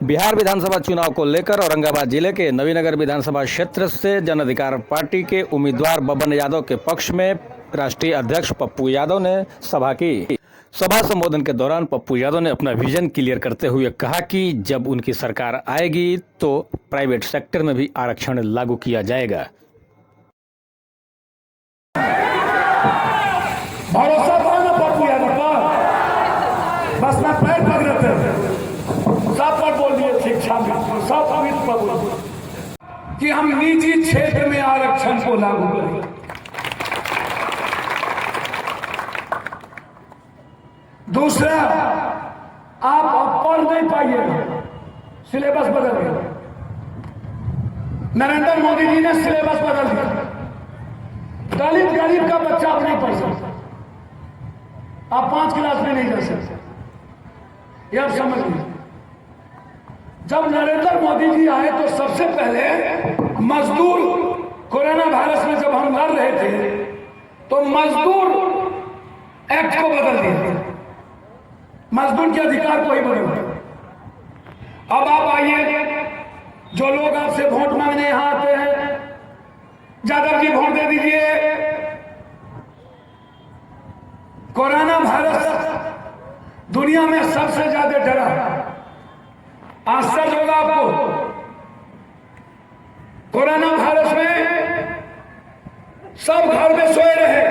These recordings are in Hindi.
बिहार विधानसभा चुनाव को लेकर औरंगाबाद जिले के नवीनगर विधानसभा क्षेत्र से जन अधिकार पार्टी के उम्मीदवार बबन यादव के पक्ष में राष्ट्रीय अध्यक्ष पप्पू यादव ने सभा की। सभा संबोधन के दौरान पप्पू यादव ने अपना विजन क्लियर करते हुए कहा कि जब उनकी सरकार आएगी तो प्राइवेट सेक्टर में भी आरक्षण लागू किया जाएगा। भरोसा था ना पप्पू यादव पर, बस मैं पैर पकड़ते सब पर बोल दिए, शिक्षा में सब पर बोल दिए कि हम निजी क्षेत्र में आरक्षण को लागू करें। दूसरा, आप पढ़ नहीं पाइएगा, सिलेबस बदल गया। नरेंद्र मोदी जी ने सिलेबस बदल दिया। दलित गरीब का बच्चा आप नहीं पढ़ सकता, आप 5 क्लास में नहीं जा सकते, ये आप समझ लीजिए। जब नरेंद्र मोदी जी आए तो सबसे पहले मजदूर, कोरोना वायरस में जब हम लड़ रहे थे तो मजदूर एक्ट को बदल दिया, मजदूर के अधिकार को ही बदल दिया। अब आप आइए, जो लोग आपसे वोट मांगने यहां आते हैं, यादव जी वोट दे दीजिए। कोरोना वायरस दुनिया में सबसे ज्यादा डरा, आश्चर्य होगा आपको। कोरोना वायरस में सब घर में सोए रहे,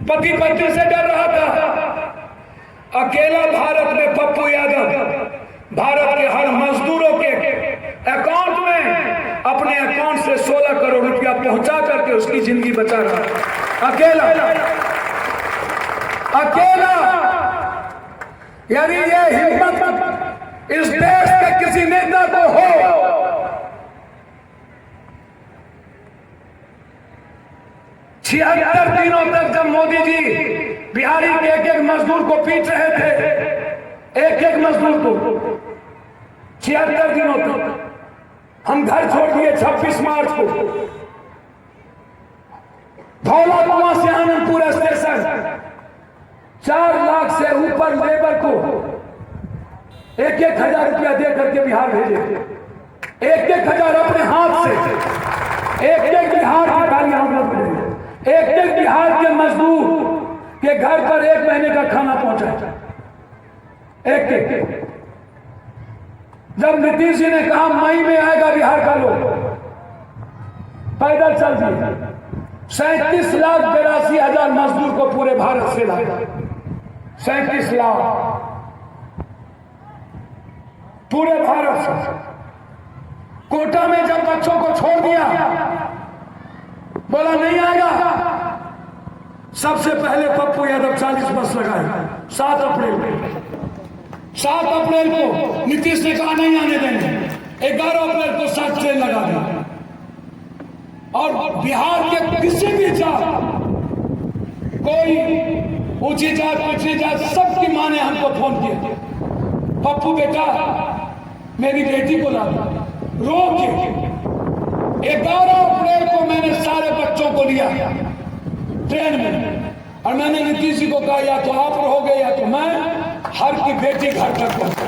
पति पत्नी से डर रहा था। अकेला भारत में पप्पू यादव भारत के हर मजदूरों के अकाउंट में अपने अकाउंट से 16 करोड़ रुपया पहुंचा करके उसकी जिंदगी बचा रहा। अकेला अकेला। यदि ये हिम्मत इस देश के किसी नेता को हो, छिहत्तर दिनों तक जब मोदी जी बिहारी के एक मजदूर को पीट रहे थे, एक मजदूर को 76 दिनों तक, हम घर छोड़ दिए 26 मार्च को। धौला कुआं से आनंदपुर स्टेशन 4 लाख से ऊपर लेबर को 1,000 रुपया दे करके बिहार भेजे। 1,000 अपने हाथ से, एक बिहार की गाड़ियां, एक बिहार के मजदूर के घर पर 1 महीने का खाना पहुंचा। एक जब नीतीश जी ने कहा मई में आएगा बिहार का लोग, पैदल चल दिए। 37,82,000 मजदूर को पूरे भारत से लाया। 37 लाख पूरे भारत से। कोटा में जब बच्चों को छोड़ दिया, बोला नहीं आएगा, सबसे पहले पप्पू यादव 40 बस लगाए। 7 अप्रैल को नीतीश ने कहा नहीं आने देंगे, 11 अप्रैल को 7 ट्रेन लगा दिया। और बिहार के किसी भी जात, कोई ऊंची जात पिछड़ी जात, सबकी मां ने हमको फोन किया, पप्पू बेटा मेरी बेटी को ला रो के। 11 अप्रैल को मैंने सारे बच्चों को लिया ट्रेन में, और मैंने नीतीश जी को कहा या तो आप रहोगे या तो मैं, हर की बेटी घर तक पहुंचा,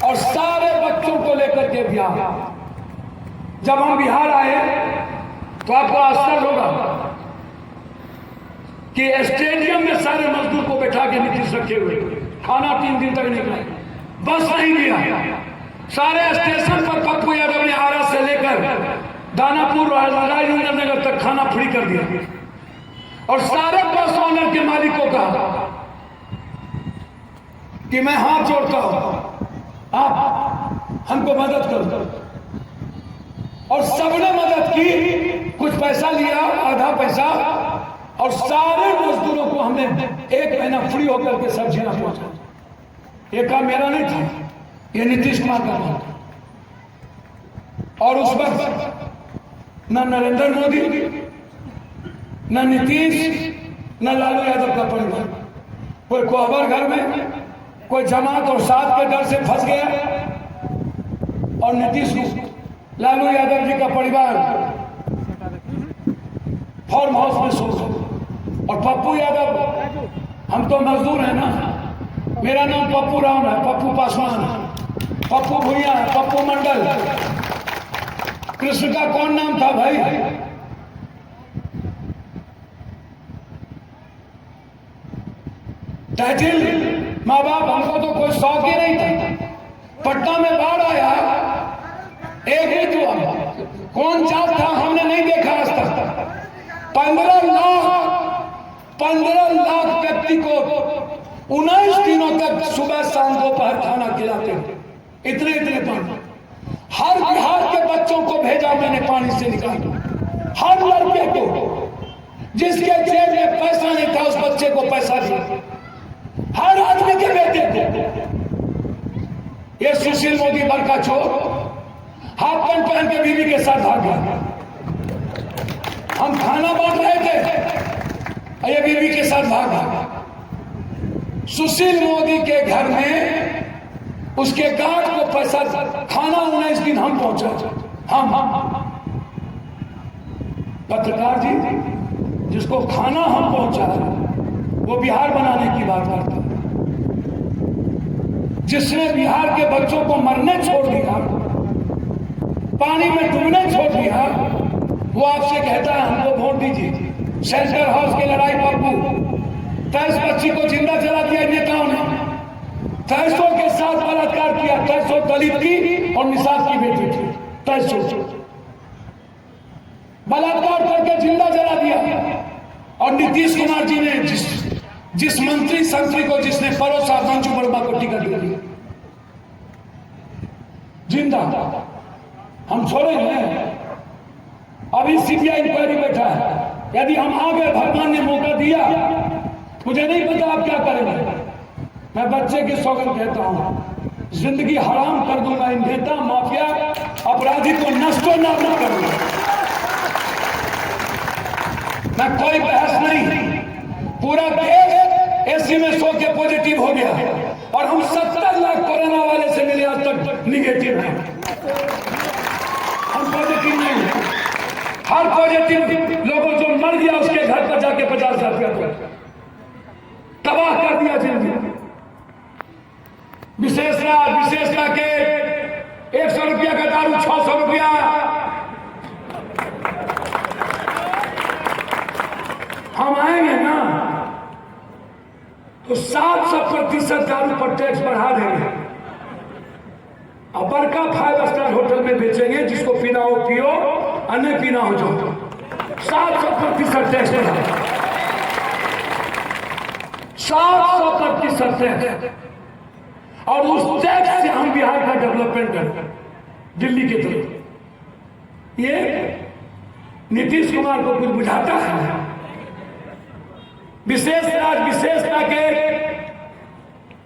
और सारे बच्चों को लेकर के बिहार। जब हम बिहार आए तो आपको आश्चर्य होगा कि स्टेडियम में सारे मजदूर को बैठा के नीतीश रखे हुए, खाना 3 दिन तक नहीं खाए, बस नहीं दिया। सारे स्टेशन पर पप्पू यादव ने आरा से लेकर दानापुर राजेंद्र नगर तक खाना फ्री कर दिया, और सारे बस ओनर के मालिक को कहा कि मैं हाथ जोड़ता हूं, आप हमको मदद करो। और सबने मदद की, कुछ पैसा लिया, आधा पैसा, और सारे मजदूरों को हमने 1 महीना फ्री होकर के सब्जियां पहुंचा। ये काम मेरा नहीं था, ये नीतीश कुमार का था। और उस वक्त न नरेंद्र मोदी, न नीतीश, न लालू यादव का परिवार, कोई कोहबर घर में, कोई जमात और साथ के डर से फंस गया, और नीतीश लालू यादव जी का परिवार फार्म हाउस में सो, और पप्पू यादव, हम तो मजदूर हैं ना, मेरा नाम पप्पू राम है, पप्पू पासवान है। कृष्ण का कौन नाम था भाई? टाइटिल माँ बाप हमको तो कोई शौक ही नहीं था। पटना में बाढ़ आया, एक ही तो कौन जात था हमने नहीं देखा आज तक। 15 लाख व्यक्ति को 19 दिनों तक सुबह शाम दोपहर खाना खिलाते थे। इतने पानी हर बिहार के बच्चों को भेजा मैंने पानी से निकाल, हर लड़के को जिसके जेब में पैसा नहीं था उस बच्चे को पैसा दिया, हर आदमी के बेटे को। ये सुशील मोदी बड़का चोर हाफ पैंट पहन के बीवी के साथ भाग गया। हम खाना बांट रहे थे, ये बीवी के साथ भाग गया। सुशील मोदी के घर में उसके गार्ड को पैसा, खाना 19 दिन हम पहुंचा। हम पत्रकार जी जिसको खाना हम पहुंचा वो बिहार बनाने की बात करता है। जिसने बिहार के बच्चों को मरने छोड़ दिया, पानी में डूबने छोड़ दिया, वो आपसे कहता है हमको वोट दीजिए। सेंटर हाउस की लड़ाई पप्पू 23 बच्ची को जिंदा जला दिया नेताओं ने। 300 के साथ बलात्कार किया, 300 दलित की और निषाद की बेटी थी। 300 बलात्कार करके जिंदा जला दिया। और नीतीश कुमार जी ने जिस मंत्री संतरी को जिसने परोसा मंजू वर्मा को टिकट दिया, जिंदा हम छोड़ेंगे। अभी सीबीआई इंक्वायरी बैठा है, यदि हम आगे भगवान ने मौका दिया, मुझे नहीं पता आप क्या करेंगे। मैं बच्चे की सौगंध कहता हूं, जिंदगी हराम कर दूंगा इन नेता माफिया अपराधी को नष्टो नाबूद कर दूंगा। मैं कोई बहस नहीं, पूरा देश एसी में सो के पॉजिटिव हो गया और हम 70 लाख कोरोना वाले से मिले आज तक निगेटिव हैं। हम पॉजिटिव नहीं हैं। हर पॉजिटिव लोगों जो मर गया उसके घर पर जाके 50,000 रुपया तबाह कर दिया जिंदगी। विशेषता के 100 रुपया का दारू 600 रुपया। हम आएंगे ना तो 700% दारू पर टैक्स बढ़ा देंगे और बड़का 5 स्टार होटल में बेचेंगे, जिसको पीना हो पियो और नहीं पीना हो जाओ। 700% टैक्स बढ़ा, 700% टैक्स। और उस टैक्स से हम बिहार का डेवलपमेंट करें दिल्ली की तरफ। ये नीतीश कुमार को कुछ बुझाता है। विशेषता के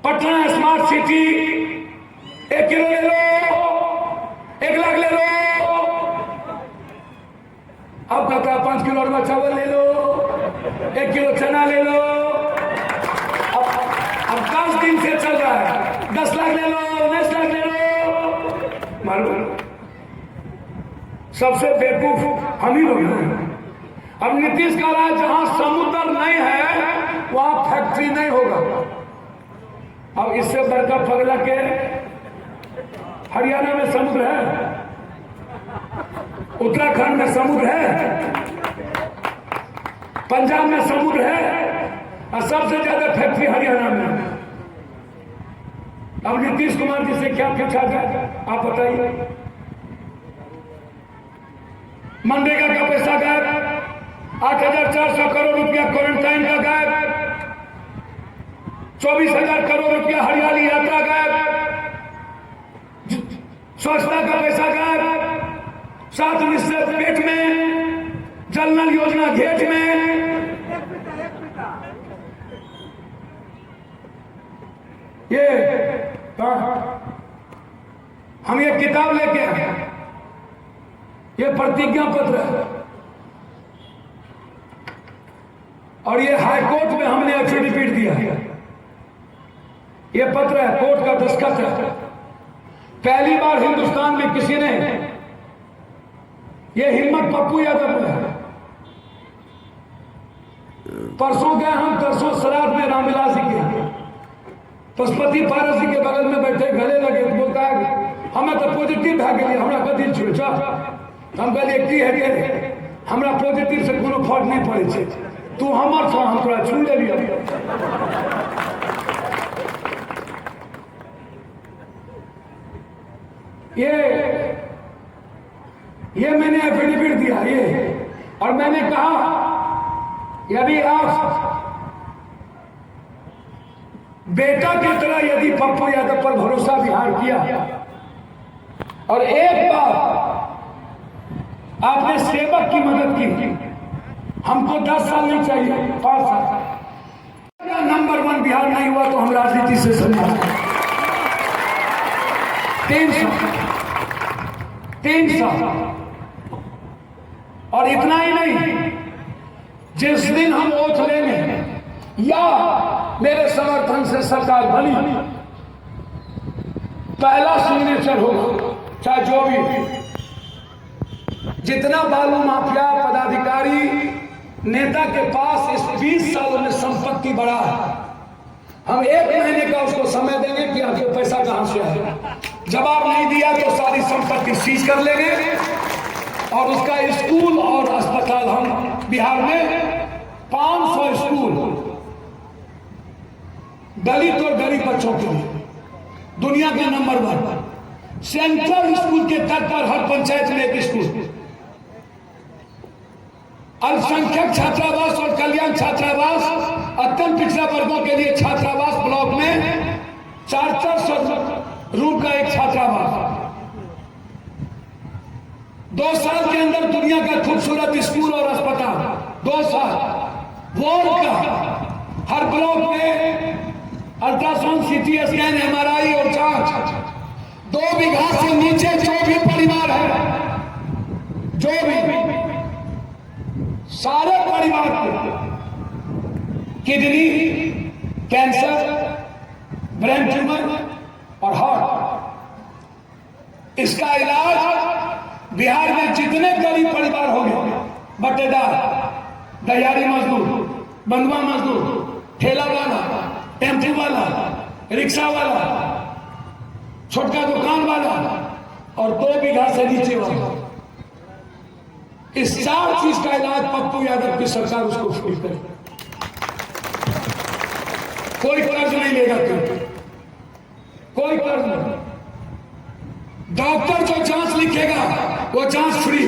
पटना स्मार्ट सिटी 1 किलो ले लो, 1 लाख ले लो। अब कहता 5 किलो अरवा चावल ले लो, 1 किलो चना ले लो। अब 10 दिन से चल रहा है, 10 लाख ले लो, 19 लाख ले लो। मालूम सबसे बेवकूफ हम ही लोग हैं। अब नीतीश का राज जहां समुद्र नहीं है वहां फैक्ट्री नहीं होगा। अब इससे बड़का पगला के हरियाणा में समुद्र है, उत्तराखंड में समुद्र है, पंजाब में समुद्र है और सबसे ज्यादा फैक्ट्री हरियाणा में। अब नीतीश कुमार जी से क्या पूछा जाए आप बताइए। मनरेगा का पैसा गायब, 8,400 करोड़ रुपया क्वारंटाइन का गायब, 24,000 करोड़ रुपया हरियाली यात्रा गायब, स्वच्छता का पैसा गायब, 7 निश्चित पेट में, जल नल योजना घेट में। ये हम ये किताब लेके आए, ये प्रतिज्ञा पत्र है और ये हाई कोर्ट में हमने एफिडेविट दिया है। ये पत्र है, कोर्ट का दस्तखत है। पहली बार हिंदुस्तान में किसी ने, ये हिम्मत पप्पू यादव में है। परसों गए हम तरसों श्राद्ध में रामविलास जी के, पशुपति पारस जी के बगल में बैठे, गले लगे तो बोलता है हमें तो पॉजिटिव भाग गया, हमारा दिल छुए हम कहलिए की है हमरा पॉजिटिव से कोनो फर्क नहीं पड़े छे, तू हमर छो, हम तोरा छू लेलियो। ये मैंने एफिडेविट दिया ये, और मैंने कहा यदि आप बेटा की तरह यदि पप्पू यादव पर भरोसा बिहार किया और एक बार आपने सेवक की मदद की, हमको 10 साल नहीं चाहिए, 5 साल। नंबर 1 बिहार नहीं हुआ तो हम राजनीति से संन्यास। 3 साल। और इतना ही नहीं, जिस दिन हम वोट लेंगे या मेरे समर्थन से सरकार बनी, पहला सिग्नेचर होगा, चाहे जो भी जितना बालू माफिया पदाधिकारी नेता के पास इस 20 सालों में संपत्ति बढ़ा है, हम 1 महीने का उसको समय देंगे कि आपके पैसा कहां से आया। जवाब नहीं दिया तो सारी संपत्ति सीज कर लेंगे और उसका स्कूल और अस्पताल, हम बिहार में 500 स्कूल दलित और गरीब बच्चों के लिए दुनिया के नंबर 1 सेंट्रल स्कूल के तर्ज पर हर पंचायत में एक स्कूल, अल्पसंख्यक छात्रावास और कल्याण छात्रावास, अत्यंत पिछड़ा वर्गों के लिए छात्रावास, ब्लॉक में 400 रूम का एक छात्रावास। 2 साल के अंदर दुनिया का खूबसूरत स्कूल और अस्पताल, 2 साल। वार्ड का हर ब्लॉक में अल्ट्रासाउंड, सीटी स्कैन, MRI और जांच। 2 बीघा से नीचे जो भी परिवार है, जो भी सारे परिवार को किडनी, कैंसर, ब्रेन ट्यूमर और हार्ट, इसका इलाज बिहार में जितने गरीब परिवार होंगे, बटेदार, दयारी मजदूर, बंधुआ मजदूर, ठेला वाला, टेम्पू वाला, रिक्शा वाला, छोटका दुकान वाला और 2 बीघा से नीचे वाला, इस 4 चीज का इलाज पप्पू यादव की सरकार उसको फ्री करे। कोई कर्ज नहीं लेगा, कोई कर्ज नहीं। डॉक्टर जो जांच लिखेगा वो जांच फ्री,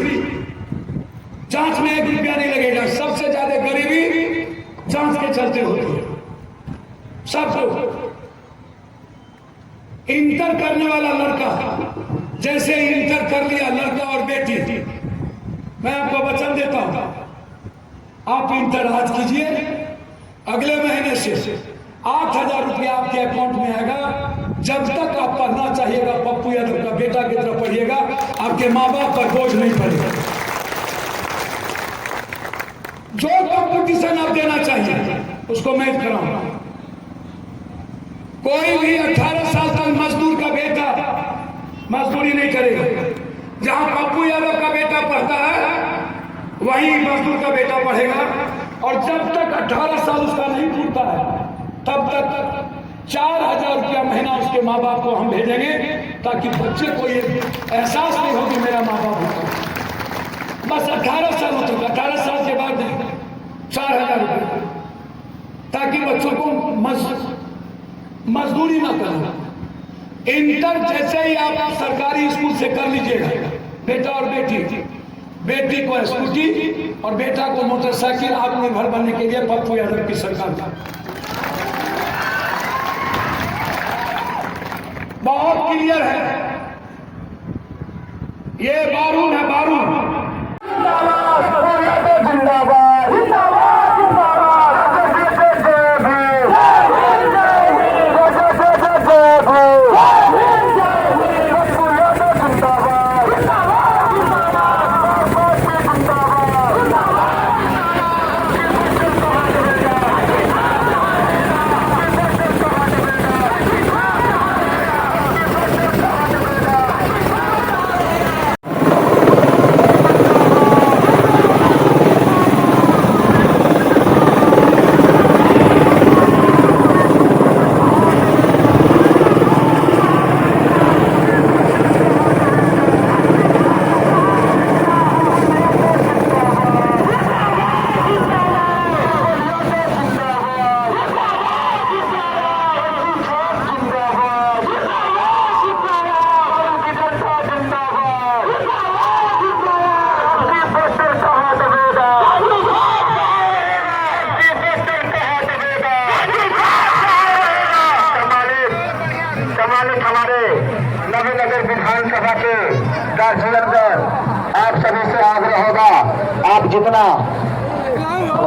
जांच में 1 रुपया नहीं लगेगा। सबसे ज्यादा गरीबी जांच के चलते होती है। सबको इंटर करने वाला लड़का, जैसे इंटर कर लिया लड़का और बेटी, मैं आपको वचन देता हूं, आप इंटर आज कीजिए, अगले महीने से 8,000 रुपया आपके अकाउंट में आएगा। जब तक आप पढ़ना चाहिएगा, पप्पू यादव का बेटा की तरफ पढ़िएगा, आपके माँ बाप पर बोझ नहीं पड़ेगा। जो कॉम्पिटिशन आप देना चाहिए उसको मैं कराऊंगा। कोई भी 18 साल तक मजदूर का बेटा मजदूरी नहीं करेगा। जहां पप्पू यादव का बेटा पढ़ता है वहीं मजदूर का बेटा पढ़ेगा। और जब तक 18 साल उसका नहीं पूरता है तब तक 4,000 रुपया महीना उसके माँ बाप को हम भेजेंगे, ताकि बच्चे को ये एहसास नहीं हो कि मेरा माँ बाप होता। बस 18 साल हो चुका, 18 साल के बाद 4,000 रुपये, ताकि बच्चों को मजदूरी ना करना। इंटर जैसे ही आप सरकारी स्कूल से कर लीजिएगा, बेटा और बेटी को स्कूटी और बेटा को मोटरसाइकिल, आत्मनिर्भर बनने के लिए पप्पू यादव की सरकार का बहुत क्लियर है। ये बारूद है, बारूद। हमारे नवीनगर विधानसभा के कार्यालय आप सभी से आग्रह होगा, आप जितना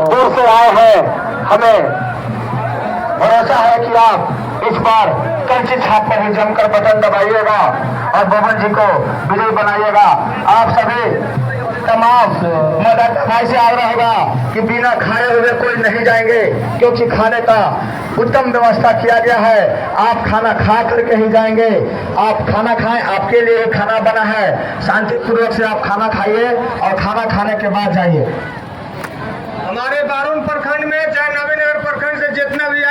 दूर से आए हैं, हमें भरोसा है कि आप इस बार कंची छाप पर ही जमकर बटन दबाइएगा और बबन जी को विजयी बनाइएगा। आप सभी तमाम मतदाता भाई से आग्रह होगा कि बिना खाए हुए कोई नहीं जाएंगे, क्योंकि खाने का उत्तम व्यवस्था किया गया है। आप खाना खा करके ही जाएंगे। आप खाना खाएं, आपके लिए खाना बना है। शांतिपूर्वक से आप खाना खाइए और खाना खाने के बाद जाइए। हमारे बारून प्रखंड में चाहे नवीनगर प्रखंड से जितना भी